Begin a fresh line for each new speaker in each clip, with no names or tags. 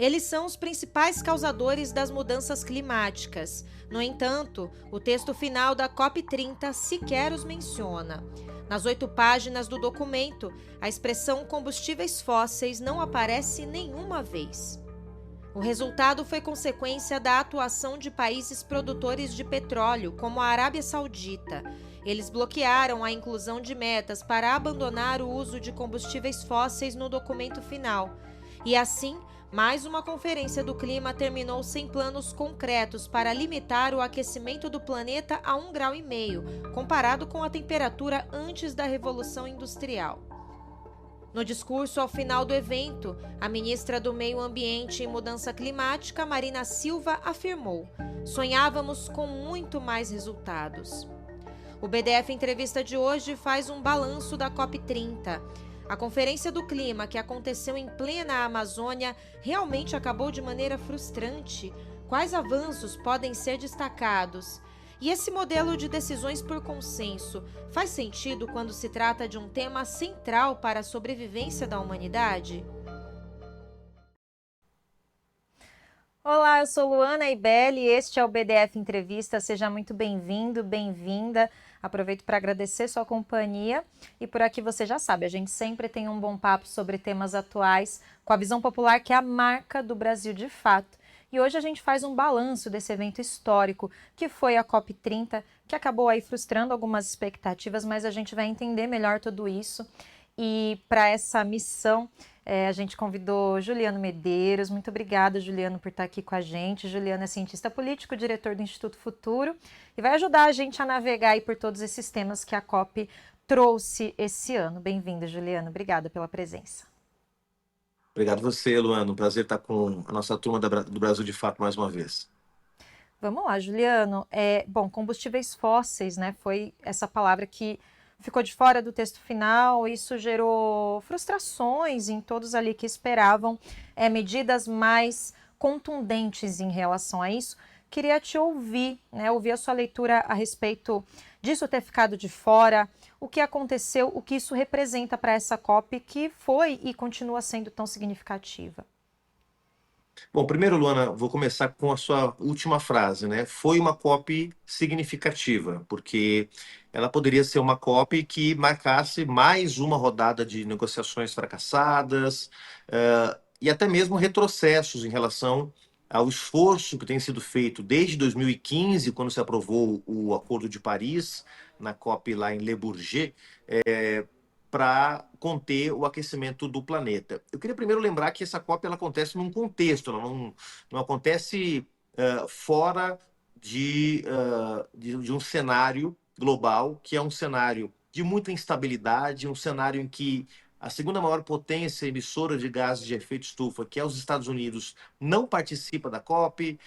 Eles são os principais causadores das mudanças climáticas. No entanto, o texto final da COP30 sequer os menciona. Nas 8 páginas do documento, a expressão combustíveis fósseis não aparece nenhuma vez. O resultado foi consequência da atuação de países produtores de petróleo, como a Arábia Saudita. Eles bloquearam a inclusão de metas para abandonar o uso de combustíveis fósseis no documento final. E assim, mais uma conferência do clima terminou sem planos concretos para limitar o aquecimento do planeta a 1,5 graus, comparado com a temperatura antes da Revolução Industrial. No discurso ao final do evento, a ministra do Meio Ambiente e Mudança Climática, Marina Silva, afirmou: "Sonhávamos com muito mais resultados." O BDF Entrevista de hoje faz um balanço da COP30. A Conferência do Clima, que aconteceu em plena Amazônia, realmente acabou de maneira frustrante. Quais avanços podem ser destacados? E esse modelo de decisões por consenso faz sentido quando se trata de um tema central para a sobrevivência da humanidade? Olá, eu sou Luana Ibelli e este é o BDF Entrevista. Seja muito bem-vindo, bem-vinda. Aproveito para agradecer sua companhia e por aqui você já sabe, a gente sempre tem um bom papo sobre temas atuais com a visão popular que é a marca do Brasil de fato. E hoje a gente faz um balanço desse evento histórico que foi a COP30, que acabou aí frustrando algumas expectativas, mas a gente vai entender melhor tudo isso. E para essa missão, a gente convidou Juliano Medeiros. Muito obrigada, Juliano, por estar aqui com a gente. Juliano é cientista político, diretor do Instituto Futuro e vai ajudar a gente a navegar aí por todos esses temas que a COP trouxe esse ano. Bem-vindo, Juliano. Obrigada pela presença.
Obrigado você, Luana. Um prazer estar com a nossa turma do Brasil de Fato mais uma vez.
Vamos lá, Juliano. Bom, combustíveis fósseis, né? Foi essa palavra que ficou de fora do texto final. Isso gerou frustrações em todos ali que esperavam medidas mais contundentes em relação a isso. Queria te ouvir, né? Ouvir a sua leitura a respeito disso ter ficado de fora, o que aconteceu, o que isso representa para essa COP que foi e continua sendo tão significativa.
Bom, primeiro, Luana, vou começar com a sua última frase, né? Foi uma COP significativa, porque ela poderia ser uma COP que marcasse mais uma rodada de negociações fracassadas, e até mesmo retrocessos em relação ao esforço que tem sido feito desde 2015, quando se aprovou o Acordo de Paris, na COP lá em Le Bourget, para conter o aquecimento do planeta. Eu queria primeiro lembrar que essa COP ela acontece num contexto, ela não acontece fora de um cenário global, que é um cenário de muita instabilidade, um cenário em que a segunda maior potência emissora de gases de efeito estufa, que é os Estados Unidos, não participa da COP.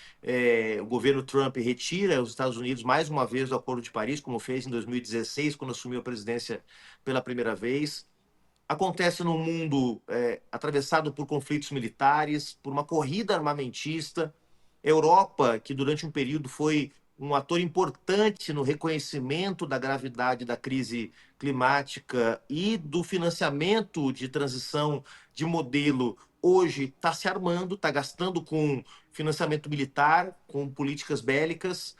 O governo Trump retira os Estados Unidos mais uma vez do Acordo de Paris, como fez em 2016, quando assumiu a presidência pela primeira vez. Acontece num mundo atravessado por conflitos militares, por uma corrida armamentista. Europa, que durante um período foi um ator importante no reconhecimento da gravidade da crise climática e do financiamento de transição de modelo, hoje está se armando, está gastando com financiamento militar, com políticas bélicas.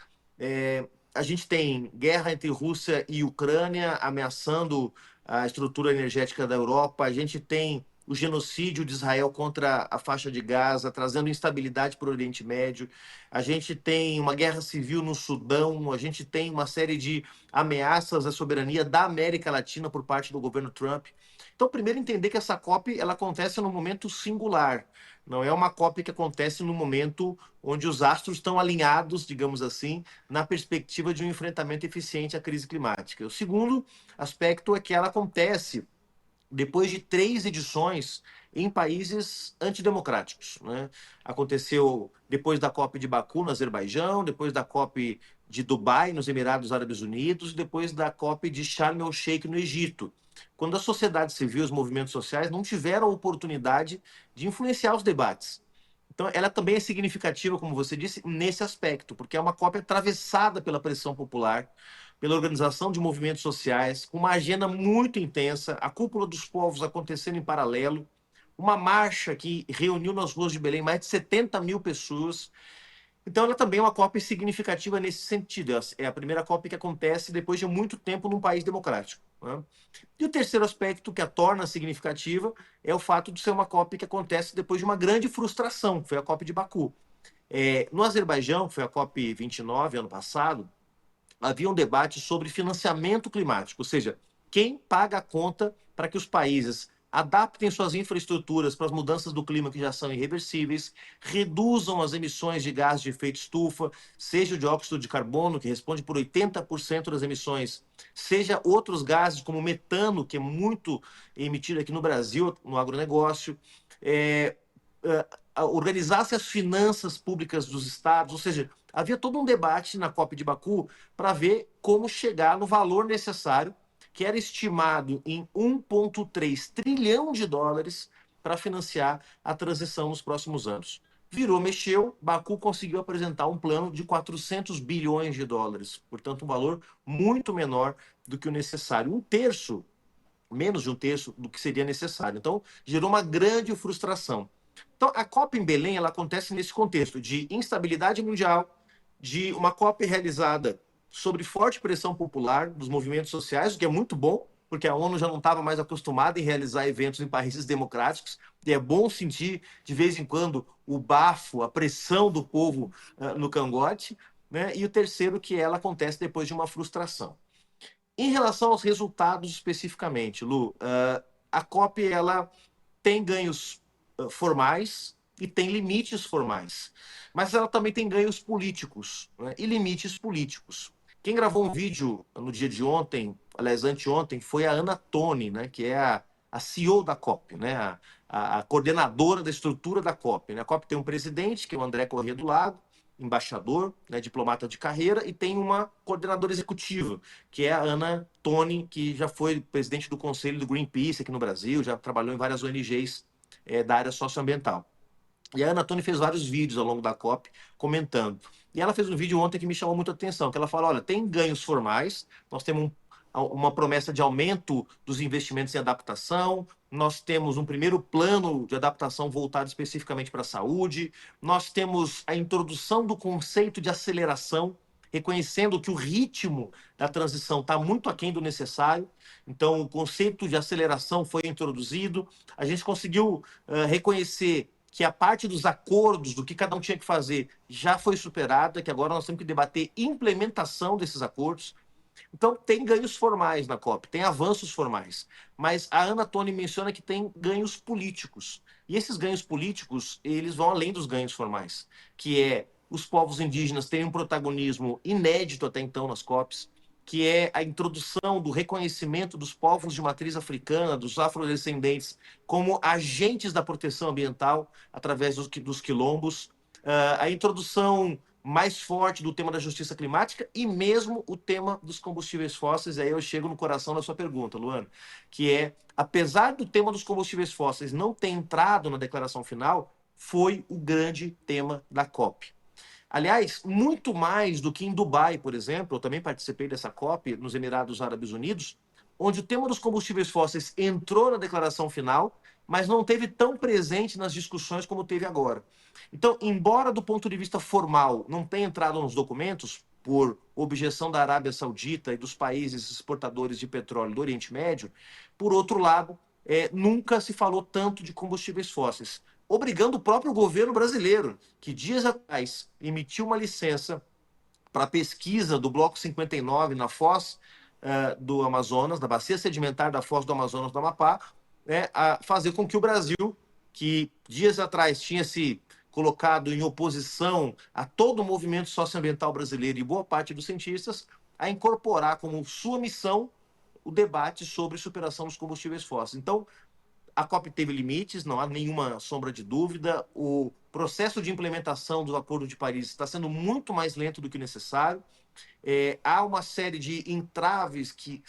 A gente tem guerra entre Rússia e Ucrânia ameaçando a estrutura energética da Europa. A gente tem o genocídio de Israel contra a faixa de Gaza, trazendo instabilidade para o Oriente Médio. A gente tem uma guerra civil no Sudão. A gente tem uma série de ameaças à soberania da América Latina por parte do governo Trump. Então, primeiro entender que essa COP ela acontece num momento singular. Não é uma COP que acontece no momento onde os astros estão alinhados, digamos assim, na perspectiva de um enfrentamento eficiente à crise climática. O segundo aspecto é que ela acontece depois de 3 edições em países antidemocráticos, né? Aconteceu depois da COP de Baku, no Azerbaijão, depois da COP de Dubai, nos Emirados Árabes Unidos, depois da COP de Sharm el-Sheikh, no Egito, quando a sociedade civil, os movimentos sociais não tiveram a oportunidade de influenciar os debates. Então, ela também é significativa, como você disse, nesse aspecto, porque é uma COP atravessada pela pressão popular, pela organização de movimentos sociais, com uma agenda muito intensa, a cúpula dos povos acontecendo em paralelo, uma marcha que reuniu nas ruas de Belém mais de 70 mil pessoas. Então, ela também é uma COP significativa nesse sentido. É a primeira COP que acontece depois de muito tempo num país democrático, né? E o terceiro aspecto que a torna significativa é o fato de ser uma COP que acontece depois de uma grande frustração, que foi a COP de Baku. No Azerbaijão, que foi a COP 29, ano passado, havia um debate sobre financiamento climático, ou seja, quem paga a conta para que os países adaptem suas infraestruturas para as mudanças do clima que já são irreversíveis, reduzam as emissões de gás de efeito estufa, seja o dióxido de carbono, que responde por 80% das emissões, seja outros gases como o metano, que é muito emitido aqui no Brasil, no agronegócio, organizasse as finanças públicas dos estados, ou seja, havia todo um debate na COP de Baku para ver como chegar no valor necessário, que era estimado em 1,3 trilhão de dólares para financiar a transição nos próximos anos. Virou, mexeu, Baku conseguiu apresentar um plano de 400 bilhões de dólares, portanto um valor muito menor do que o necessário, um terço, menos de um terço do que seria necessário. Então, gerou uma grande frustração. Então, a COP em Belém ela acontece nesse contexto de instabilidade mundial, de uma COP realizada sob forte pressão popular dos movimentos sociais, o que é muito bom, porque a ONU já não estava mais acostumada em realizar eventos em países democráticos, e é bom sentir, de vez em quando, o bafo, a pressão do povo no cangote, né? E o terceiro, que ela acontece depois de uma frustração. Em relação aos resultados especificamente, Lu, a COP ela tem ganhos formais e tem limites formais, mas ela também tem ganhos políticos, né, e limites políticos. Quem gravou um vídeo no dia de ontem, aliás, anteontem, foi a Ana Toni, né, que é a CEO da COP, né, a coordenadora da estrutura da COP. Né? A COP tem um presidente, que é o André Corrêa do Lago, embaixador, né, diplomata de carreira, e tem uma coordenadora executiva, que é a Ana Toni, que já foi presidente do conselho do Greenpeace aqui no Brasil, já trabalhou em várias ONGs da área socioambiental. E a Ana Toni fez vários vídeos ao longo da COP comentando. E ela fez um vídeo ontem que me chamou muita atenção, que ela fala, olha, tem ganhos formais, nós temos uma promessa de aumento dos investimentos em adaptação, nós temos um primeiro plano de adaptação voltado especificamente para a saúde, nós temos a introdução do conceito de aceleração, reconhecendo que o ritmo da transição está muito aquém do necessário, então o conceito de aceleração foi introduzido, a gente conseguiu reconhecer que a parte dos acordos, do que cada um tinha que fazer, já foi superada, que agora nós temos que debater implementação desses acordos. Então, tem ganhos formais na COP, tem avanços formais. Mas a Ana Toni menciona que tem ganhos políticos. E esses ganhos políticos, eles vão além dos ganhos formais, que é os povos indígenas terem um protagonismo inédito até então nas COPs, que é a introdução do reconhecimento dos povos de matriz africana, dos afrodescendentes, como agentes da proteção ambiental através dos quilombos, a introdução mais forte do tema da justiça climática e mesmo o tema dos combustíveis fósseis. Aí eu chego no coração da sua pergunta, Luana, que é, apesar do tema dos combustíveis fósseis não ter entrado na declaração final, foi o grande tema da COP. Aliás, muito mais do que em Dubai, por exemplo, eu também participei dessa COP nos Emirados Árabes Unidos, onde o tema dos combustíveis fósseis entrou na declaração final, mas não teve tão presente nas discussões como teve agora. Então, embora do ponto de vista formal não tenha entrado nos documentos, por objeção da Arábia Saudita e dos países exportadores de petróleo do Oriente Médio, por outro lado, nunca se falou tanto de combustíveis fósseis, obrigando o próprio governo brasileiro, que dias atrás emitiu uma licença para pesquisa do Bloco 59 na foz do Amazonas, da bacia sedimentar da foz do Amazonas do Amapá, a fazer com que o Brasil, que dias atrás tinha se colocado em oposição a todo o movimento socioambiental brasileiro e boa parte dos cientistas, a incorporar como sua missão o debate sobre superação dos combustíveis fósseis. Então, a COP teve limites, não há nenhuma sombra de dúvida. O processo de implementação do Acordo de Paris está sendo muito mais lento do que necessário. Há uma série de entraves que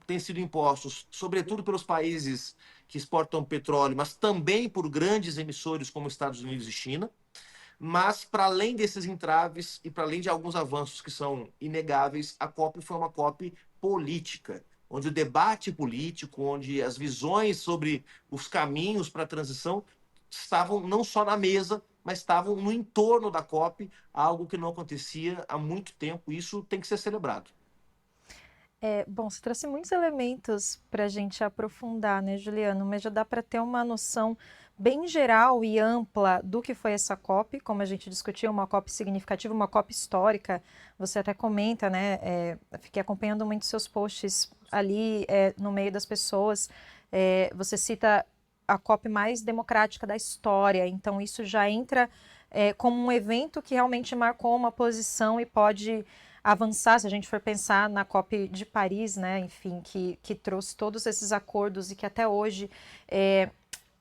têm sido impostos, sobretudo pelos países que exportam petróleo, mas também por grandes emissores como Estados Unidos e China. Mas, para além desses entraves e para além de alguns avanços que são inegáveis, a COP foi uma COP política. onde o debate político, onde as visões sobre os caminhos para a transição estavam não só na mesa, mas estavam no entorno da COP, algo que não acontecia há muito tempo. Isso tem que ser celebrado.
Bom, você trouxe muitos elementos para a gente aprofundar, né, Juliano? Mas já dá para ter uma noção bem geral e ampla do que foi essa COP, como a gente discutiu, uma COP significativa, uma COP histórica. Você até comenta, né? Fiquei acompanhando muito seus posts ali no meio das pessoas. Você cita a COP mais democrática da história, então isso já entra como um evento que realmente marcou uma posição e pode avançar, se a gente for pensar na COP de Paris, né, enfim, que trouxe todos esses acordos e que até hoje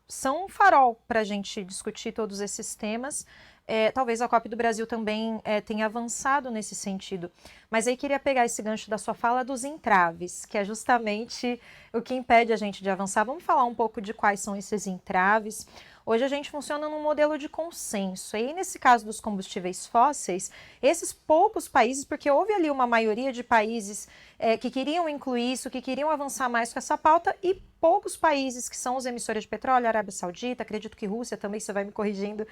são um farol para a gente discutir todos esses temas. Talvez a COP do Brasil também tenha avançado nesse sentido. Mas aí queria pegar esse gancho da sua fala dos entraves, que é justamente o que impede a gente de avançar. Vamos falar um pouco de quais são esses entraves. Hoje a gente funciona num modelo de consenso. E aí, nesse caso dos combustíveis fósseis, esses poucos países, porque houve ali uma maioria de países que queriam incluir isso, que queriam avançar mais com essa pauta, e poucos países que são os emissores de petróleo, Arábia Saudita, acredito que Rússia também, você vai me corrigindo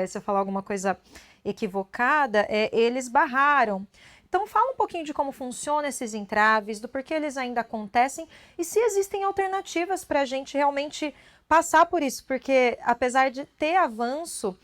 se eu falar alguma coisa equivocada, eles barraram. Então fala um pouquinho de como funcionam esses entraves, do porquê eles ainda acontecem e se existem alternativas para a gente realmente passar por isso, porque apesar de ter avanço,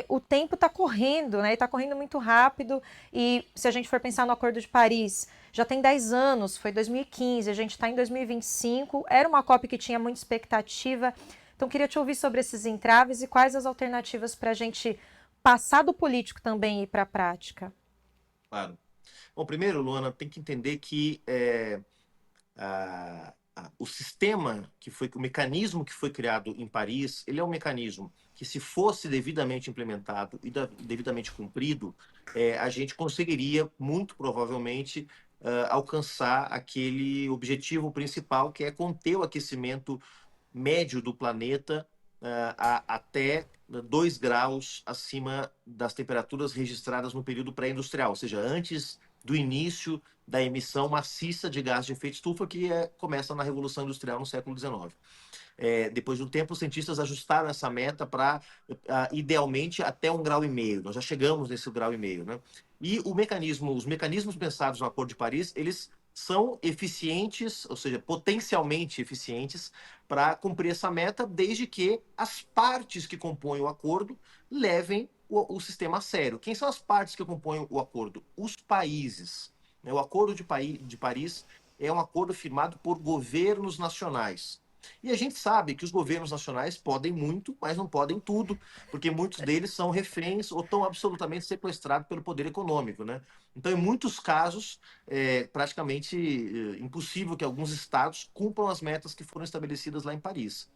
o tempo está correndo, né? E está correndo muito rápido. E se a gente for pensar no Acordo de Paris, já tem 10 anos, foi 2015, a gente está em 2025, era uma COP que tinha muita expectativa. Então queria te ouvir sobre esses entraves e quais as alternativas para a gente passar do político também e ir para a prática.
Claro. Bom, primeiro, Luana, tem que entender que o sistema o mecanismo que foi criado em Paris, ele é um mecanismo que, se fosse devidamente implementado e devidamente cumprido, a gente conseguiria, muito provavelmente, alcançar aquele objetivo principal, que é conter o aquecimento médio do planeta até 2 graus acima das temperaturas registradas no período pré-industrial, ou seja, antes do início da emissão maciça de gás de efeito estufa, que começa na Revolução Industrial no século XIX. Depois de um tempo, os cientistas ajustaram essa meta para, idealmente, até 1,5 graus. Nós já chegamos nesse 1,5 graus, né? E os mecanismos pensados no Acordo de Paris, eles são eficientes, ou seja, potencialmente eficientes, para cumprir essa meta, desde que as partes que compõem o acordo levem o sistema a sério. Quem são as partes que compõem o acordo? Os países. O Acordo de Paris é um acordo firmado por governos nacionais. E a gente sabe que os governos nacionais podem muito, mas não podem tudo, porque muitos deles são reféns ou estão absolutamente sequestrados pelo poder econômico, né? Então, em muitos casos, é praticamente impossível que alguns estados cumpram as metas que foram estabelecidas lá em Paris.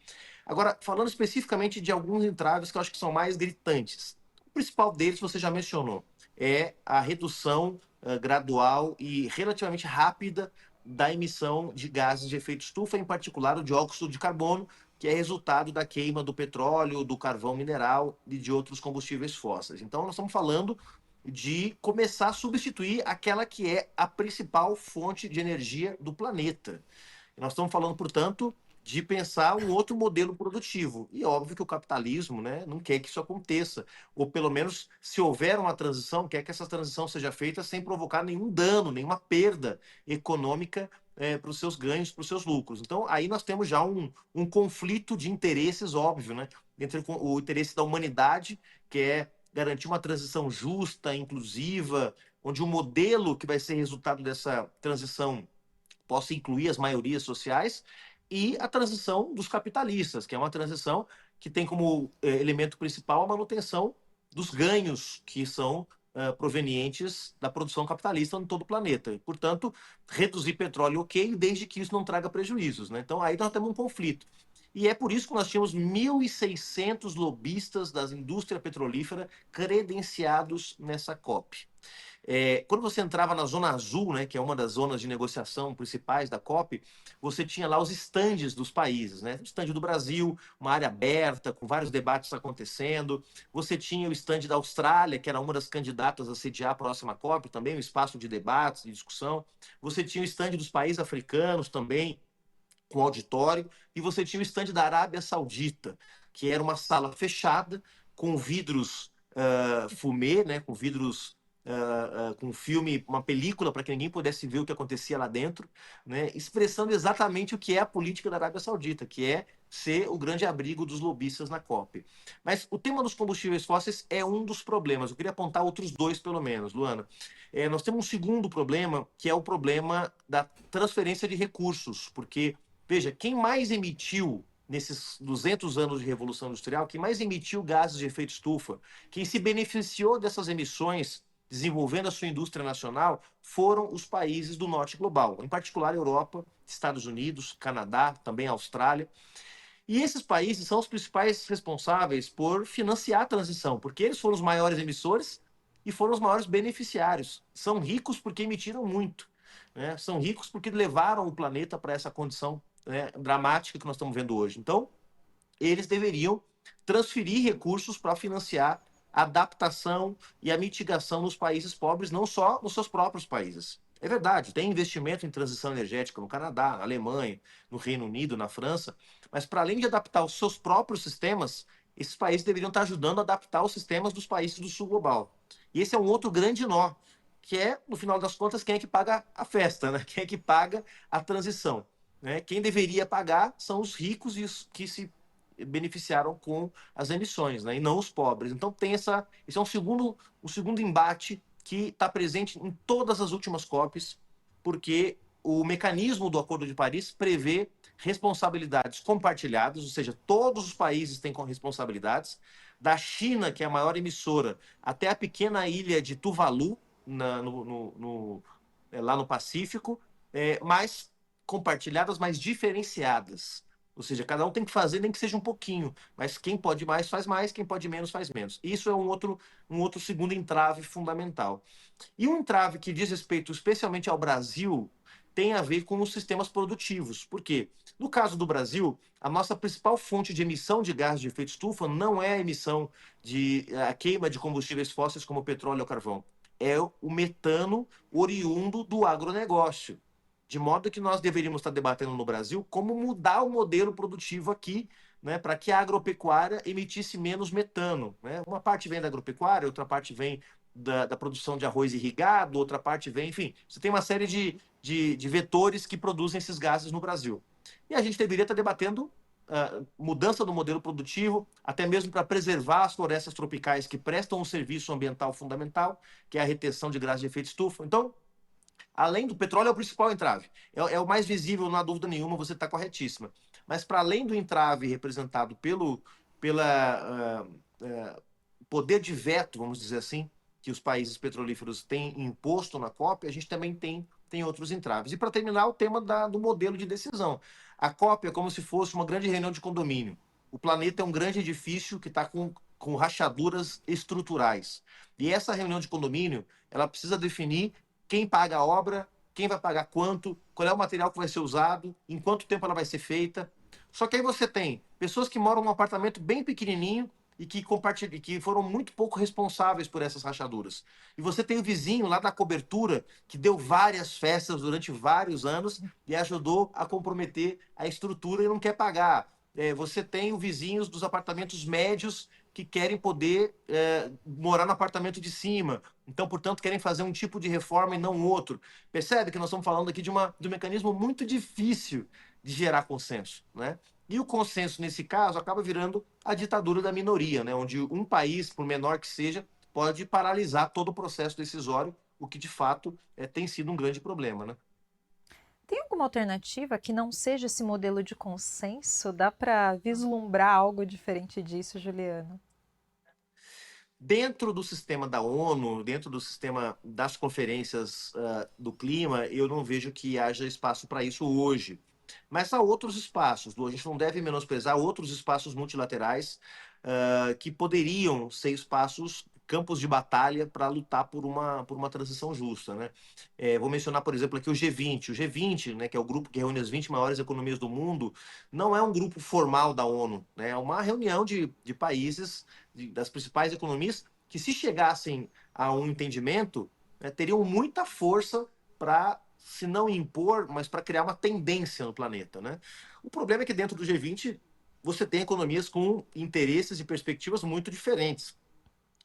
Agora, falando especificamente de alguns entraves que eu acho que são mais gritantes. O principal deles, você já mencionou, é a redução gradual e relativamente rápida da emissão de gases de efeito estufa, em particular o dióxido de carbono, que é resultado da queima do petróleo, do carvão mineral e de outros combustíveis fósseis. Então, nós estamos falando de começar a substituir aquela que é a principal fonte de energia do planeta. Nós estamos falando, portanto, de pensar um outro modelo produtivo. E óbvio que o capitalismo, né, não quer que isso aconteça. Ou pelo menos, se houver uma transição, quer que essa transição seja feita sem provocar nenhum dano, nenhuma perda econômica para os seus ganhos, para os seus lucros. Então, aí nós temos já um conflito de interesses, óbvio, né, entre o interesse da humanidade, que é garantir uma transição justa, inclusiva, onde o modelo que vai ser resultado dessa transição possa incluir as maiorias sociais, e a transição dos capitalistas, que é uma transição que tem como elemento principal a manutenção dos ganhos que são provenientes da produção capitalista em todo o planeta. E, portanto, reduzir petróleo, ok, desde que isso não traga prejuízos, né? Então, aí nós temos um conflito. E é por isso que nós tínhamos 1.600 lobistas da indústria petrolífera credenciados nessa COP. Quando você entrava na Zona Azul, né, que é uma das zonas de negociação principais da COP, você tinha lá os estandes dos países, né? O estande do Brasil, uma área aberta, com vários debates acontecendo. Você tinha o estande da Austrália, que era uma das candidatas a sediar a próxima COP, também um espaço de debates, de discussão. Você tinha o estande dos países africanos também, com auditório, e você tinha o estande da Arábia Saudita, que era uma sala fechada, com vidros fumê, né, com vidros com filme, uma película para que ninguém pudesse ver o que acontecia lá dentro, né, expressando exatamente o que é a política da Arábia Saudita, que é ser o grande abrigo dos lobistas na COP. Mas o tema dos combustíveis fósseis é um dos problemas. Eu queria apontar outros dois, pelo menos, Luana. Nós temos um segundo problema, que é o problema da transferência de recursos, porque veja, quem mais emitiu nesses 200 anos de Revolução Industrial, quem mais emitiu gases de efeito estufa, quem se beneficiou dessas emissões, desenvolvendo a sua indústria nacional, foram os países do norte global, em particular Europa, Estados Unidos, Canadá, também Austrália. E esses países são os principais responsáveis por financiar a transição, porque eles foram os maiores emissores e foram os maiores beneficiários. São ricos porque emitiram muito, né? São ricos porque levaram o planeta para essa condição, né, dramática que nós estamos vendo hoje. Então, eles deveriam transferir recursos para financiar a adaptação e a mitigação nos países pobres, não só nos seus próprios países. É verdade, tem investimento em transição energética no Canadá, na Alemanha, no Reino Unido, na França, mas para além de adaptar os seus próprios sistemas, esses países deveriam estar ajudando a adaptar os sistemas dos países do sul global. E esse é um outro grande nó, que é, no final das contas, quem é que paga a festa, né? Quem é que paga a transição, né? Quem deveria pagar são os ricos e os que se beneficiaram com as emissões, né? E não os pobres. Então tem esse é um segundo embate que está presente em todas as últimas COPs, porque o mecanismo do Acordo de Paris prevê responsabilidades compartilhadas, ou seja, todos os países têm responsabilidades, da China, que é a maior emissora, até a pequena ilha de Tuvalu, lá no Pacífico, mais compartilhadas, mais diferenciadas. Ou seja, cada um tem que fazer, nem que seja um pouquinho. Mas quem pode mais, quem pode menos, faz menos. Isso é um outro segundo entrave fundamental. E um entrave que diz respeito especialmente ao Brasil tem a ver com os sistemas produtivos. Por quê? No caso do Brasil, a nossa principal fonte de emissão de gás de efeito estufa não é a emissão a queima de combustíveis fósseis como petróleo ou carvão. É o metano oriundo do agronegócio. De modo que nós deveríamos estar debatendo no Brasil como mudar o modelo produtivo aqui, né, para que a agropecuária emitisse menos metano, né? Uma parte vem da agropecuária, outra parte vem da produção de arroz irrigado, outra parte vem, enfim, você tem uma série de vetores que produzem esses gases no Brasil. E a gente deveria estar debatendo mudança do modelo produtivo, até mesmo para preservar as florestas tropicais que prestam um serviço ambiental fundamental, que é a retenção de gases de efeito estufa. Então, além do petróleo, é o principal entrave. É o mais visível, não há dúvida nenhuma, você está corretíssima. Mas para além do entrave representado pelo poder de veto, vamos dizer assim, que os países petrolíferos têm imposto na COP, a gente também tem outros entraves. E para terminar, o tema do modelo de decisão. A COP é como se fosse uma grande reunião de condomínio. O planeta é um grande edifício que está com rachaduras estruturais. E essa reunião de condomínio, ela precisa definir quem paga a obra, quem vai pagar quanto, qual é o material que vai ser usado, em quanto tempo ela vai ser feita. Só que aí você tem pessoas que moram num apartamento bem pequenininho e que foram muito pouco responsáveis por essas rachaduras. E você tem o vizinho lá da cobertura que deu várias festas durante vários anos e ajudou a comprometer a estrutura e não quer pagar. Você tem os vizinhos dos apartamentos médios que querem poder morar no apartamento de cima. Então, portanto, querem fazer um tipo de reforma e não outro. Percebe que nós estamos falando aqui de um mecanismo muito difícil de gerar consenso, né? E o consenso, nesse caso, acaba virando a ditadura da minoria, né? Onde um país, por menor que seja, pode paralisar todo o processo decisório, o que, de fato, tem sido um grande problema, né?
Tem alguma alternativa que não seja esse modelo de consenso? Dá para vislumbrar algo diferente disso, Juliano?
Dentro do sistema da ONU, dentro do sistema das conferências do clima, eu não vejo que haja espaço para isso hoje. Mas há outros espaços, Lu, a gente não deve menosprezar outros espaços multilaterais que poderiam ser espaços campos de batalha para lutar por uma transição justa, né? Vou mencionar, por exemplo, aqui o G20. O G20, né, que é o grupo que reúne as 20 maiores economias do mundo, não é um grupo formal da ONU, né? É uma reunião de países, das principais economias, que se chegassem a um entendimento, né, teriam muita força para, se não impor, mas para criar uma tendência no planeta, né? O problema é que dentro do G20 você tem economias com interesses e perspectivas muito diferentes.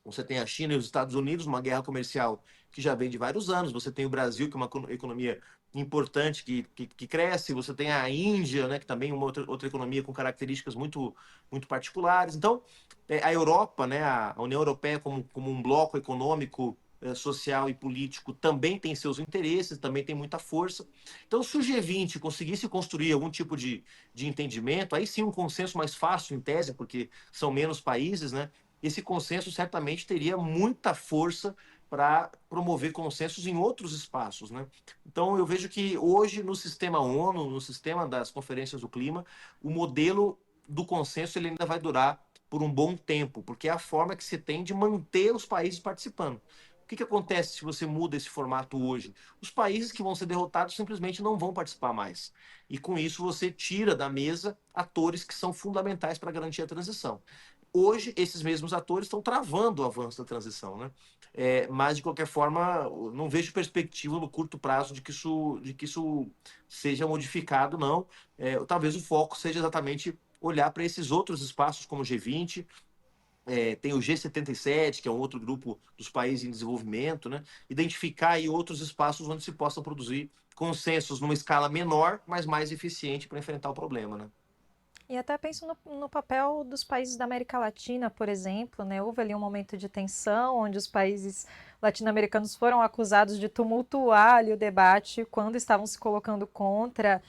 Você tem a China e os Estados Unidos, uma guerra comercial que já vem de vários anos. Você tem o Brasil, que é uma economia importante, que cresce. Você tem a Índia, né, que também é uma outra economia com características muito particulares. Então, a Europa, né, a União Europeia como um bloco econômico, social e político, também tem seus interesses, também tem muita força. Então, se o G20 conseguisse construir algum tipo de entendimento, aí sim um consenso mais fácil, em tese, porque são menos países, né? Esse consenso certamente teria muita força para promover consensos em outros espaços, né? Então, eu vejo que hoje, no sistema ONU, no sistema das conferências do clima, o modelo do consenso ele ainda vai durar por um bom tempo, porque é a forma que se tem de manter os países participando. O que acontece se você muda esse formato hoje? Os países que vão ser derrotados simplesmente não vão participar mais. E com isso você tira da mesa atores que são fundamentais para garantir a transição. Hoje, esses mesmos atores estão travando o avanço da transição, né? Mas, de qualquer forma, não vejo perspectiva no curto prazo de que isso seja modificado, não. Talvez o foco seja exatamente olhar para esses outros espaços, como o G20, tem o G77, que é um outro grupo dos países em desenvolvimento, né? Identificar aí outros espaços onde se possa produzir consensos numa escala menor, mas mais eficiente para enfrentar o problema, né?
E até penso no papel dos países da América Latina, por exemplo, né? Houve ali um momento de tensão, onde os países latino-americanos foram acusados de tumultuar ali o debate quando estavam se colocando contra.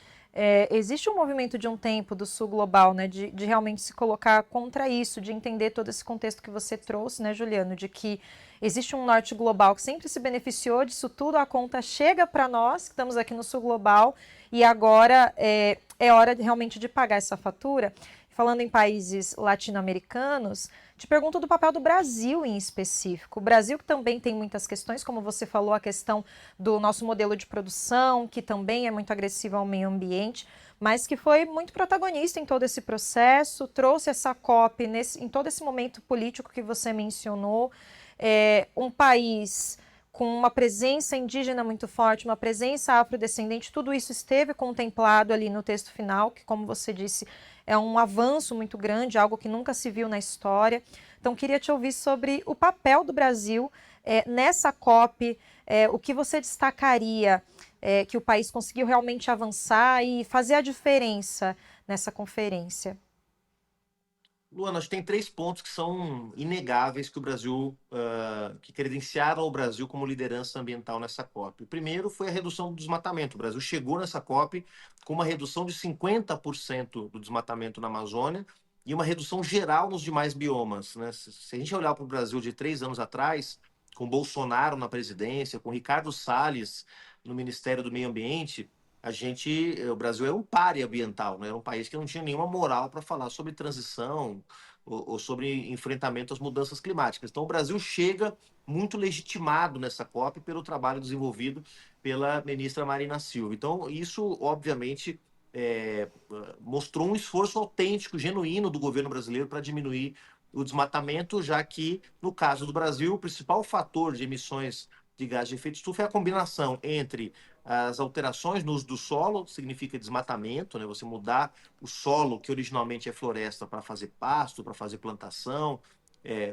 Existe um movimento de um tempo do Sul Global, né? De realmente se colocar contra isso, de entender todo esse contexto que você trouxe, né, Juliano? De que existe um Norte Global que sempre se beneficiou disso tudo, a conta chega para nós, que estamos aqui no Sul Global, e agora é hora realmente de pagar essa fatura. Falando em países latino-americanos, te pergunto do papel do Brasil em específico. O Brasil que também tem muitas questões, como você falou, a questão do nosso modelo de produção, que também é muito agressivo ao meio ambiente, mas que foi muito protagonista em todo esse processo, trouxe essa COP em todo esse momento político que você mencionou. Um país com uma presença indígena muito forte, uma presença afrodescendente, tudo isso esteve contemplado ali no texto final, que, como você disse, é um avanço muito grande, algo que nunca se viu na história. Então, queria te ouvir sobre o papel do Brasil nessa COP, o que você destacaria que o país conseguiu realmente avançar e fazer a diferença nessa conferência.
Luana, acho que tem 3 pontos que são inegáveis que o Brasil, que credenciaram o Brasil como liderança ambiental nessa COP. O primeiro foi a redução do desmatamento. O Brasil chegou nessa COP com uma redução de 50% do desmatamento na Amazônia e uma redução geral nos demais biomas, né? Se a gente olhar para o Brasil de 3 anos atrás, com Bolsonaro na presidência, com Ricardo Salles no Ministério do Meio Ambiente, o Brasil era um pária ambiental, né? Era um país que não tinha nenhuma moral para falar sobre transição ou sobre enfrentamento às mudanças climáticas. Então, o Brasil chega muito legitimado nessa COP pelo trabalho desenvolvido pela ministra Marina Silva. Então, isso, obviamente, mostrou um esforço autêntico, genuíno do governo brasileiro para diminuir o desmatamento, já que, no caso do Brasil, o principal fator de emissões de gás de efeito estufa é a combinação entre as alterações no uso do solo, significa desmatamento, né? Você mudar o solo, que originalmente é floresta, para fazer pasto, para fazer plantação,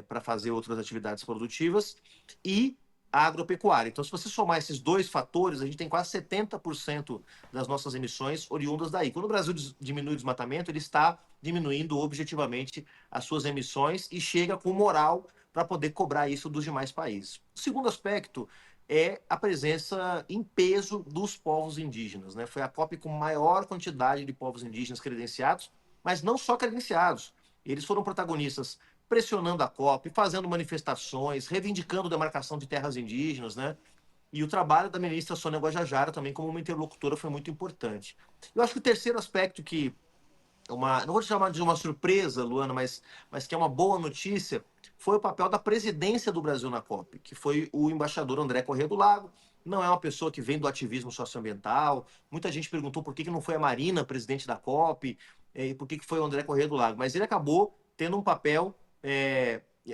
para fazer outras atividades produtivas, e a agropecuária. Então, se você somar esses dois fatores, a gente tem quase 70% das nossas emissões oriundas daí. Quando o Brasil diminui o desmatamento, ele está diminuindo objetivamente as suas emissões e chega com moral para poder cobrar isso dos demais países. O segundo aspecto é a presença em peso dos povos indígenas, né? Foi a COP com maior quantidade de povos indígenas credenciados, mas não só credenciados. Eles foram protagonistas pressionando a COP, fazendo manifestações, reivindicando demarcação de terras indígenas, né? E o trabalho da ministra Sônia Guajajara também como uma interlocutora foi muito importante. Eu acho que o terceiro aspecto que não vou chamar de uma surpresa, Luana, mas que é uma boa notícia, foi o papel da presidência do Brasil na COP, que foi o embaixador André Corrêa do Lago. Não é uma pessoa que vem do ativismo socioambiental. Muita gente perguntou por que não foi a Marina presidente da COP, e por que foi o André Corrêa do Lago. Mas ele acabou tendo um papel,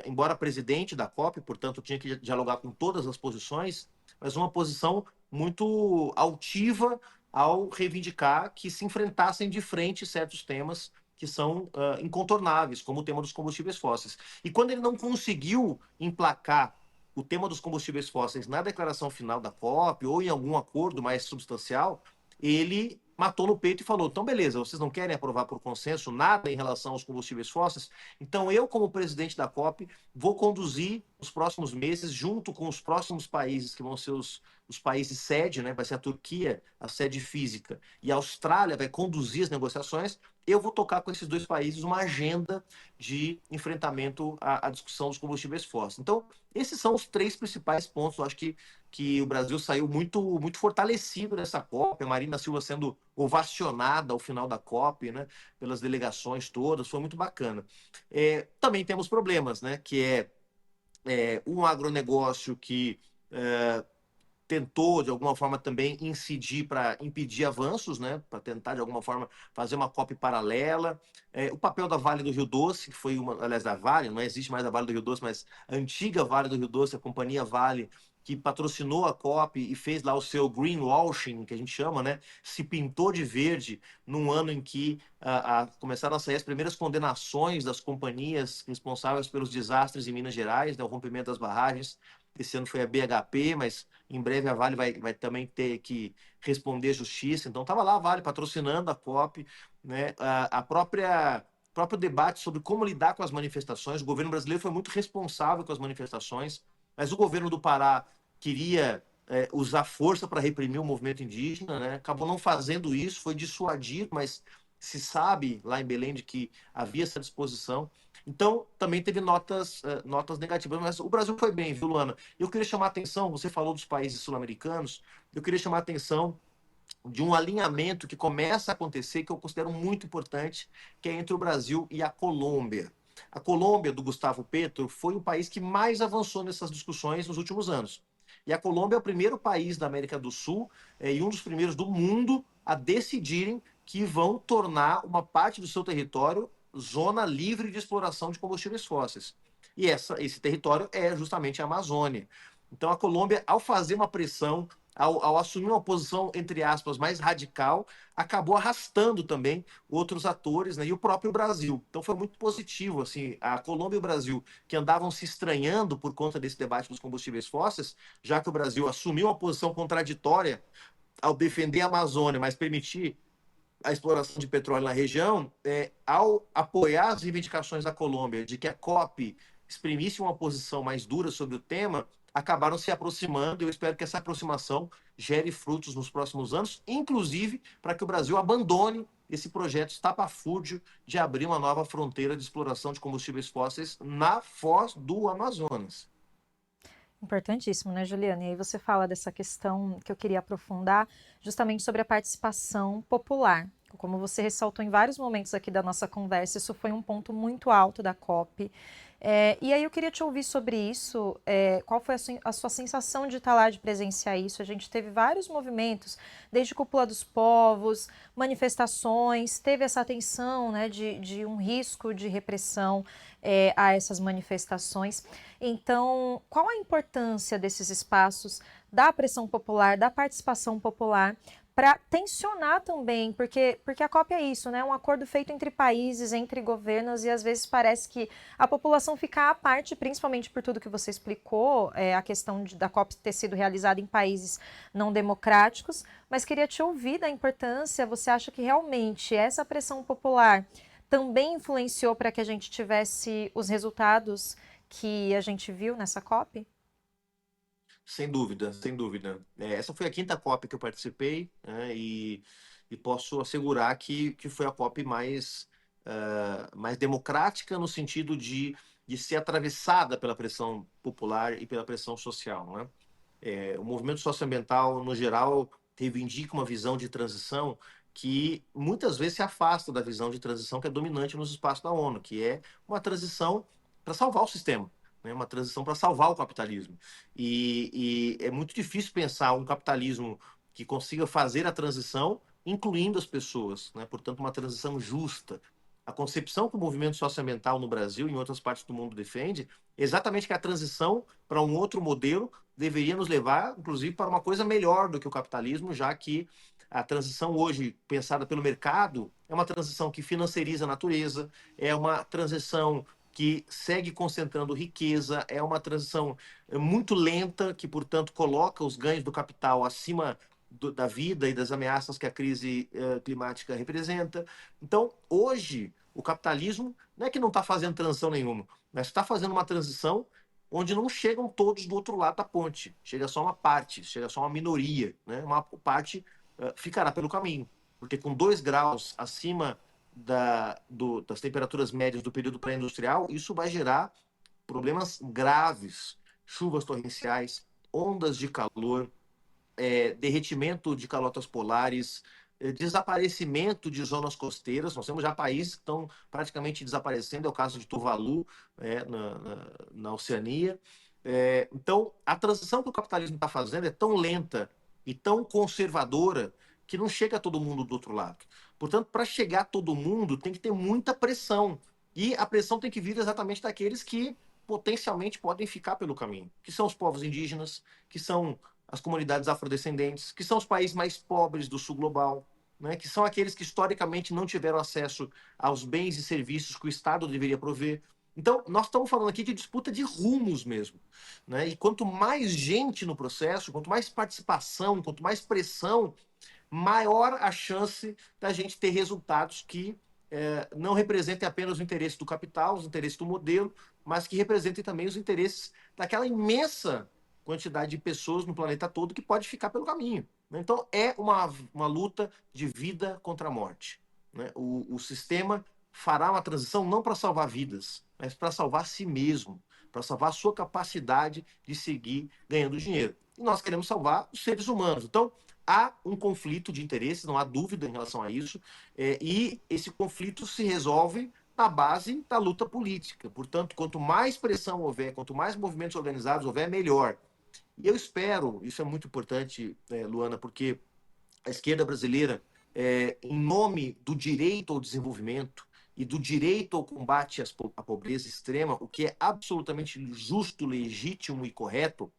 embora presidente da COP, portanto tinha que dialogar com todas as posições, mas uma posição muito altiva ao reivindicar que se enfrentassem de frente certos temas que são incontornáveis, como o tema dos combustíveis fósseis. E quando ele não conseguiu emplacar o tema dos combustíveis fósseis na declaração final da COP ou em algum acordo mais substancial, ele matou no peito e falou: então beleza, vocês não querem aprovar por consenso nada em relação aos combustíveis fósseis, então eu, como presidente da COP, vou conduzir os próximos meses, junto com os próximos países que vão ser os países sede, né? Vai ser a Turquia, a sede física, e a Austrália vai conduzir as negociações. Eu vou tocar com esses dois países uma agenda de enfrentamento à discussão dos combustíveis fósseis. Então, esses são os 3 principais pontos. Eu acho que o Brasil saiu muito, muito fortalecido nessa COP. A Marina Silva sendo ovacionada ao final da COP, né, pelas delegações todas, foi muito bacana. Também temos problemas, né, que um agronegócio que tentou, de alguma forma, também incidir para impedir avanços, né? Para tentar, de alguma forma, fazer uma COP paralela. O papel da Vale do Rio Doce, que foi aliás, da Vale, não existe mais a Vale do Rio Doce, mas a antiga Vale do Rio Doce, a companhia Vale, que patrocinou a COP e fez lá o seu greenwashing, que a gente chama, né? Se pintou de verde num ano em que começaram a sair as primeiras condenações das companhias responsáveis pelos desastres em Minas Gerais, né? O rompimento das barragens. Esse ano foi a BHP, mas em breve a Vale vai também ter que responder à justiça. Então estava lá a Vale patrocinando a COP, né? Próprio debate sobre como lidar com as manifestações. O governo brasileiro foi muito responsável com as manifestações, mas o governo do Pará queria usar força para reprimir o movimento indígena, né? Acabou não fazendo isso, foi dissuadido, mas se sabe lá em Belém de que havia essa disposição. Então, também teve notas negativas, mas o Brasil foi bem, viu, Luana? Eu queria chamar a atenção, você falou dos países sul-americanos, eu queria chamar a atenção de um alinhamento que começa a acontecer, que eu considero muito importante, que é entre o Brasil e a Colômbia. A Colômbia, do Gustavo Petro, foi o país que mais avançou nessas discussões nos últimos anos. E a Colômbia é o primeiro país da América do Sul e um dos primeiros do mundo a decidirem que vão tornar uma parte do seu território zona livre de exploração de combustíveis fósseis. E esse território é justamente a Amazônia. Então a Colômbia, ao fazer uma pressão, ao assumir uma posição, entre aspas, mais radical, acabou arrastando também outros atores, né, e o próprio Brasil. Então foi muito positivo, assim, a Colômbia e o Brasil, que andavam se estranhando por conta desse debate dos combustíveis fósseis, já que o Brasil assumiu uma posição contraditória ao defender a Amazônia, mas permitir a exploração de petróleo na região, ao apoiar as reivindicações da Colômbia de que a COP exprimisse uma posição mais dura sobre o tema, acabaram se aproximando. Eu espero que essa aproximação gere frutos nos próximos anos, inclusive para que o Brasil abandone esse projeto estapafúrdio de abrir uma nova fronteira de exploração de combustíveis fósseis na foz do Amazonas.
Importantíssimo, né, Juliana? E aí você fala dessa questão que eu queria aprofundar, justamente sobre a participação popular. Como você ressaltou em vários momentos aqui da nossa conversa, isso foi um ponto muito alto da COP. E aí eu queria te ouvir sobre isso, qual foi a sua sensação de estar lá, de presenciar isso? A gente teve vários movimentos, desde Cúpula dos Povos, manifestações, teve essa atenção, né, de um risco de repressão a essas manifestações. Então, qual a importância desses espaços, da pressão popular, da participação popular, para tensionar também, porque a COP é isso, né? Um acordo feito entre países, entre governos, e às vezes parece que a população fica à parte, principalmente por tudo que você explicou, a questão da COP ter sido realizada em países não democráticos, mas queria te ouvir da importância. Você acha que realmente essa pressão popular também influenciou para que a gente tivesse os resultados que a gente viu nessa COP?
Sem dúvida, sem dúvida. Essa foi a 5ª COP que eu participei, né, e posso assegurar que foi a COP mais democrática no sentido de ser atravessada pela pressão popular e pela pressão social, né? O movimento socioambiental, no geral, reivindica uma visão de transição que muitas vezes se afasta da visão de transição que é dominante nos espaços da ONU, que é uma transição para salvar o sistema, né? Uma transição para salvar o capitalismo. E é muito difícil pensar um capitalismo que consiga fazer a transição, incluindo as pessoas, né? Portanto, uma transição justa. A concepção que o movimento socioambiental no Brasil e em outras partes do mundo defende é exatamente que a transição para um outro modelo deveria nos levar, inclusive, para uma coisa melhor do que o capitalismo, já que a transição hoje, pensada pelo mercado, é uma transição que financiariza a natureza, é uma transição que segue concentrando riqueza, é uma transição muito lenta, que, portanto, coloca os ganhos do capital acima da vida e das ameaças que a crise climática representa. Então, hoje, o capitalismo não é que não está fazendo transição nenhuma, mas está fazendo uma transição onde não chegam todos do outro lado da ponte. Chega só uma parte, chega só uma minoria, né? Uma parte ficará pelo caminho, porque com 2 graus acima das temperaturas médias do período pré-industrial, isso vai gerar problemas graves, chuvas torrenciais, ondas de calor, derretimento de calotas polares, desaparecimento de zonas costeiras. Nós temos já países que estão praticamente desaparecendo, é o caso de Tuvalu, na Oceania. Então, a transição que o capitalismo está fazendo é tão lenta e tão conservadora que não chega a todo mundo do outro lado. Portanto, para chegar a todo mundo, tem que ter muita pressão. E a pressão tem que vir exatamente daqueles que potencialmente podem ficar pelo caminho, que são os povos indígenas, que são as comunidades afrodescendentes, que são os países mais pobres do sul global, né, que são aqueles que historicamente não tiveram acesso aos bens e serviços que o Estado deveria prover. Então, nós estamos falando aqui de disputa de rumos mesmo, né? E quanto mais gente no processo, quanto mais participação, quanto mais pressão, maior a chance da gente ter resultados que não representem apenas o interesse do capital, os interesses do modelo, mas que representem também os interesses daquela imensa quantidade de pessoas no planeta todo que pode ficar pelo caminho. Então, é uma luta de vida contra a morte, né? O sistema fará uma transição não para salvar vidas, mas para salvar si mesmo, para salvar a sua capacidade de seguir ganhando dinheiro. E nós queremos salvar os seres humanos. Então, há um conflito de interesses, não há dúvida em relação a isso, e esse conflito se resolve na base da luta política. Portanto, quanto mais pressão houver, quanto mais movimentos organizados houver, melhor. E eu espero, isso é muito importante, Luana, porque a esquerda brasileira, em nome do direito ao desenvolvimento e do direito ao combate à pobreza extrema, o que é absolutamente justo, legítimo e correto,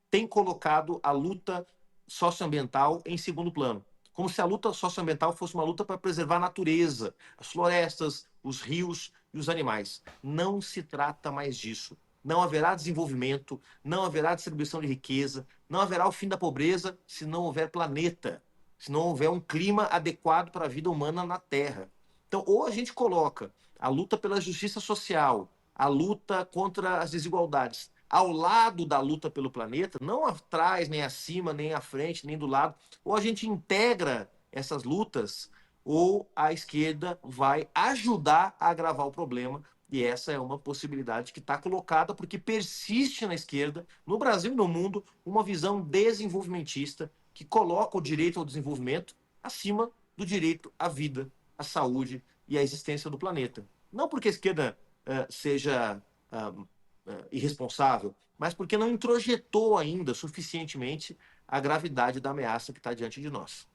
tem colocado a luta socioambiental em segundo plano. Como se a luta socioambiental fosse uma luta para preservar a natureza, as florestas, os rios e os animais. Não se trata mais disso. Não haverá desenvolvimento, não haverá distribuição de riqueza, não haverá o fim da pobreza se não houver planeta, se não houver um clima adequado para a vida humana na Terra. Então, ou a gente coloca a luta pela justiça social, a luta contra as desigualdades, ao lado da luta pelo planeta, não atrás, nem acima, nem à frente, nem do lado, ou a gente integra essas lutas, ou a esquerda vai ajudar a agravar o problema. E essa é uma possibilidade que está colocada porque persiste na esquerda, no Brasil e no mundo, uma visão desenvolvimentista que coloca o direito ao desenvolvimento acima do direito à vida, à saúde e à existência do planeta. Não porque a esquerda seja irresponsável, mas porque não introjetou ainda suficientemente a gravidade da ameaça que está diante de nós.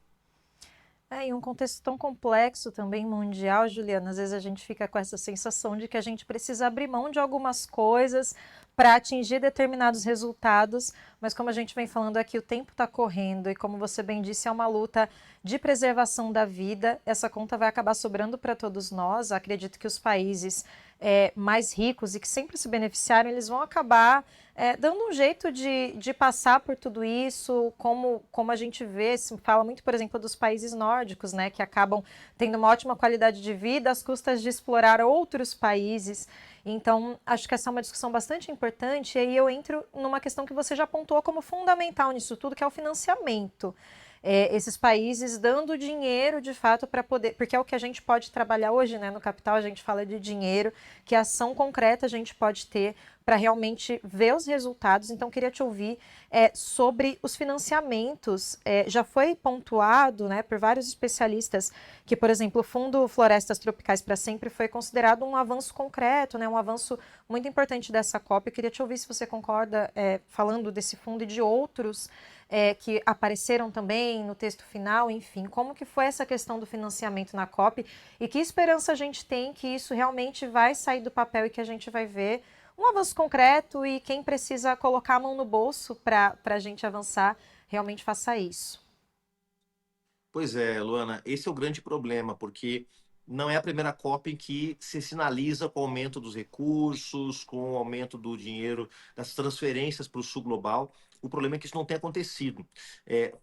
Em um contexto tão complexo também mundial, Juliana, às vezes a gente fica com essa sensação de que a gente precisa abrir mão de algumas coisas para atingir determinados resultados, mas como a gente vem falando aqui, o tempo está correndo e como você bem disse, é uma luta de preservação da vida, essa conta vai acabar sobrando para todos nós. Acredito que os países mais ricos e que sempre se beneficiaram, eles vão acabar dando um jeito de passar por tudo isso, como a gente vê, se fala muito, por exemplo, dos países nórdicos, né, que acabam tendo uma ótima qualidade de vida às custas de explorar outros países. Então, acho que essa é uma discussão bastante importante, e aí eu entro numa questão que você já apontou como fundamental nisso tudo, que é o financiamento. Esses países dando dinheiro de fato para poder, porque é o que a gente pode trabalhar hoje, né? No Capital a gente fala de dinheiro, que ação concreta a gente pode ter para realmente ver os resultados. Então, queria te ouvir sobre os financiamentos. Já foi pontuado, né, por vários especialistas que, por exemplo, o Fundo Florestas Tropicais para Sempre foi considerado um avanço concreto, né, um avanço muito importante dessa COP. Eu queria te ouvir se você concorda, falando desse fundo e de outros que apareceram também no texto final, enfim, como que foi essa questão do financiamento na COP e que esperança a gente tem que isso realmente vai sair do papel e que a gente vai ver um avanço concreto e quem precisa colocar a mão no bolso para a gente avançar realmente faça isso.
Pois é, Luana, esse é o grande problema, porque não é a primeira COP em que se sinaliza com o aumento dos recursos, com o aumento do dinheiro, das transferências para o sul global. O problema é que isso não tem acontecido.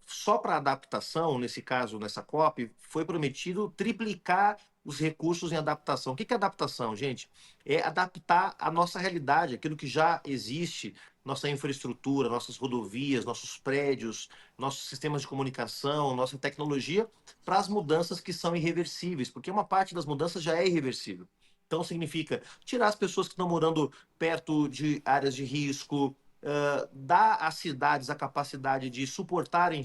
Só para adaptação, nesse caso, nessa COP, foi prometido triplicar os recursos em adaptação. O que é adaptação, gente? É adaptar a nossa realidade, aquilo que já existe, nossa infraestrutura, nossas rodovias, nossos prédios, nossos sistemas de comunicação, nossa tecnologia, para as mudanças que são irreversíveis, porque uma parte das mudanças já é irreversível. Então, significa tirar as pessoas que estão morando perto de áreas de risco, dar às cidades a capacidade de suportarem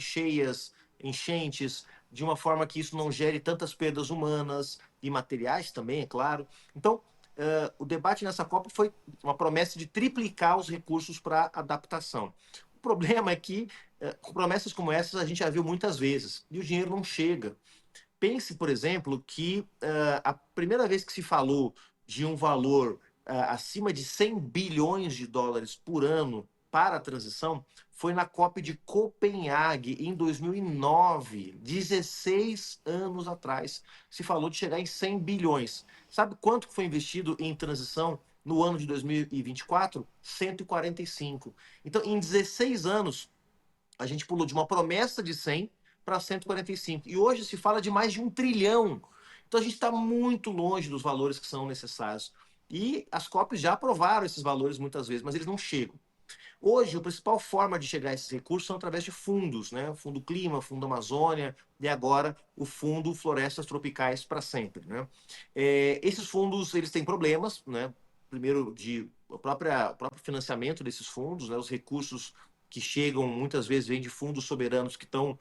enchentes, de uma forma que isso não gere tantas perdas humanas e materiais também, é claro. Então, o debate nessa Copa foi uma promessa de triplicar os recursos para adaptação. O problema é que promessas como essas a gente já viu muitas vezes e o dinheiro não chega. Pense, por exemplo, que a primeira vez que se falou de um valor acima de 100 bilhões de dólares por ano para a transição foi na COP de Copenhague, em 2009, 16 anos atrás. Se falou de chegar em 100 bilhões. Sabe quanto foi investido em transição no ano de 2024? 145. Então, em 16 anos, a gente pulou de uma promessa de 100 para 145. E hoje se fala de mais de 1 trilhão. Então a gente está muito longe dos valores que são necessários. E as COPs já aprovaram esses valores muitas vezes, mas eles não chegam. Hoje, a principal forma de chegar a esses recursos são através de fundos, né? O Fundo Clima, Fundo Amazônia e agora o Fundo Florestas Tropicais para Sempre, né? Esses fundos, eles têm problemas, né? Primeiro, o próprio financiamento desses fundos, né? Os recursos que chegam muitas vezes vêm de fundos soberanos que estão,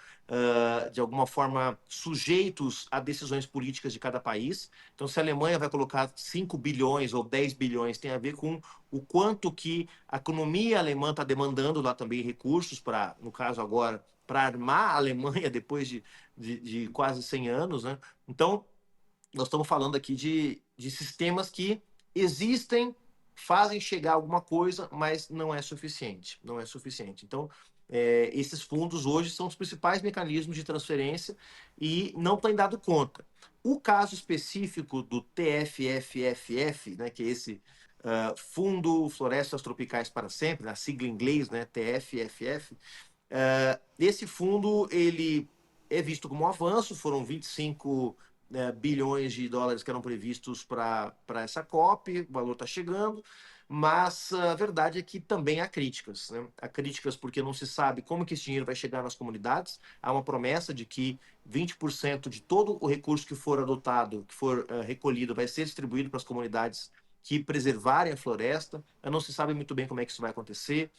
de alguma forma, sujeitos a decisões políticas de cada país. Então, se a Alemanha vai colocar 5 bilhões ou 10 bilhões, tem a ver com o quanto que a economia alemã está demandando lá também recursos para, no caso agora, para armar a Alemanha depois de quase 100 anos, né? Então, nós estamos falando aqui de sistemas que existem, fazem chegar alguma coisa, mas não é suficiente. Não é suficiente. Então, esses fundos hoje são os principais mecanismos de transferência e não têm dado conta. O caso específico do TFFFF, né, que é esse Fundo Florestas Tropicais para Sempre, na sigla em inglês, né, TFFF, esse fundo ele é visto como um avanço, foram 25 bilhões de dólares que eram previstos para essa COP, o valor está chegando, mas a verdade é que também há críticas, né? Há críticas porque não se sabe como que esse dinheiro vai chegar nas comunidades, há uma promessa de que 20% de todo o recurso que for adotado, que for recolhido, vai ser distribuído para as comunidades que preservarem a floresta, não se sabe muito bem como é que isso vai acontecer.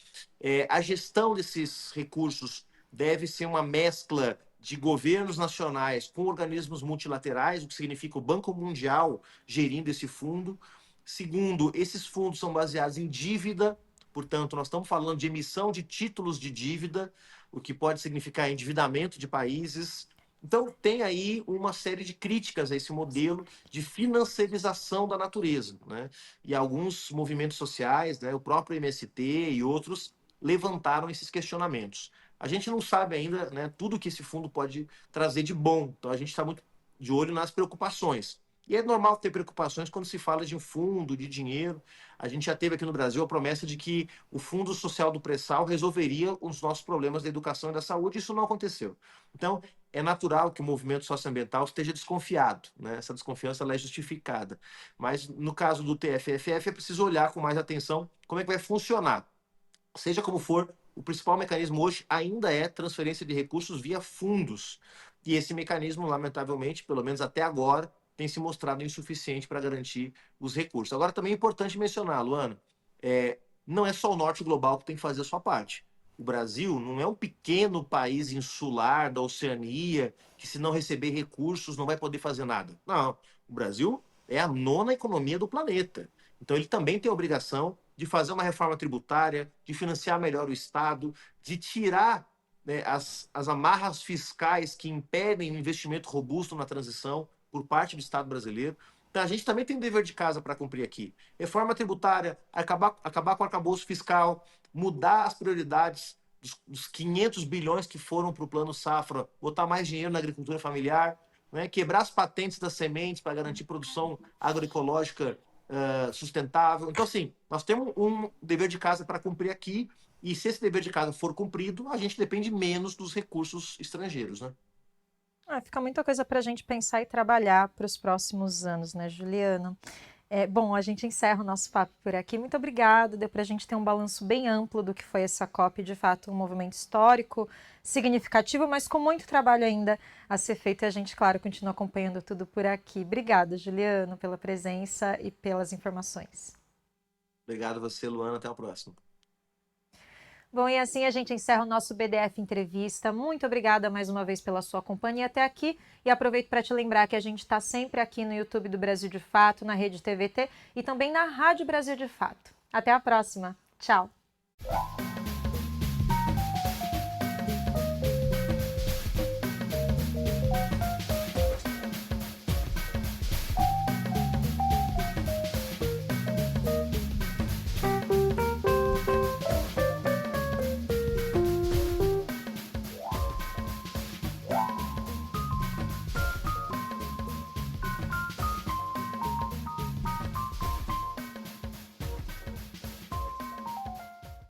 A gestão desses recursos deve ser uma mescla de governos nacionais com organismos multilaterais, o que significa o Banco Mundial gerindo esse fundo. Segundo, esses fundos são baseados em dívida, portanto, nós estamos falando de emissão de títulos de dívida, o que pode significar endividamento de países. Então, tem aí uma série de críticas a esse modelo de financiarização da natureza, né? E alguns movimentos sociais, né, o próprio MST e outros, levantaram esses questionamentos. A gente não sabe ainda, né, tudo que esse fundo pode trazer de bom. Então a gente está muito de olho nas preocupações. E é normal ter preocupações quando se fala de um fundo, de dinheiro. A gente já teve aqui no Brasil a promessa de que o Fundo Social do Pré-Sal resolveria os nossos problemas da educação e da saúde. Isso não aconteceu. Então, é natural que o movimento socioambiental esteja desconfiado, né? Essa desconfiança ela é justificada. Mas, no caso do TFFF, é preciso olhar com mais atenção como é que vai funcionar. Seja como for, o principal mecanismo hoje ainda é transferência de recursos via fundos. E esse mecanismo, lamentavelmente, pelo menos até agora, tem se mostrado insuficiente para garantir os recursos. Agora, também é importante mencionar, Luana, não é só o norte global que tem que fazer a sua parte. O Brasil não é um pequeno país insular da Oceania que, se não receber recursos, não vai poder fazer nada. Não, o Brasil é a nona economia do planeta. Então ele também tem a obrigação de fazer uma reforma tributária, de financiar melhor o Estado, de tirar, né, as amarras fiscais que impedem o investimento robusto na transição por parte do Estado brasileiro. Então a gente também tem um dever de casa para cumprir aqui. Reforma tributária, acabar com o arcabouço fiscal, mudar as prioridades dos 500 bilhões que foram para o Plano Safra, botar mais dinheiro na agricultura familiar, né? Quebrar as patentes das sementes para garantir produção agroecológica sustentável. Então, assim, nós temos um dever de casa para cumprir aqui, e se esse dever de casa for cumprido, a gente depende menos dos recursos estrangeiros, né?
Fica muita coisa para a gente pensar e trabalhar para os próximos anos, né, Juliano? Bom, a gente encerra o nosso papo por aqui. Muito obrigada. Deu para a gente ter um balanço bem amplo do que foi essa COP, de fato, um movimento histórico, significativo, mas com muito trabalho ainda a ser feito. E a gente, claro, continua acompanhando tudo por aqui. Obrigada, Juliano, pela presença e pelas informações.
Obrigado a você, Luana. Até a próxima.
Bom, e assim a gente encerra o nosso BDF Entrevista. Muito obrigada mais uma vez pela sua companhia até aqui. E aproveito para te lembrar que a gente está sempre aqui no YouTube do Brasil de Fato, na Rede TVT e também na Rádio Brasil de Fato. Até a próxima. Tchau.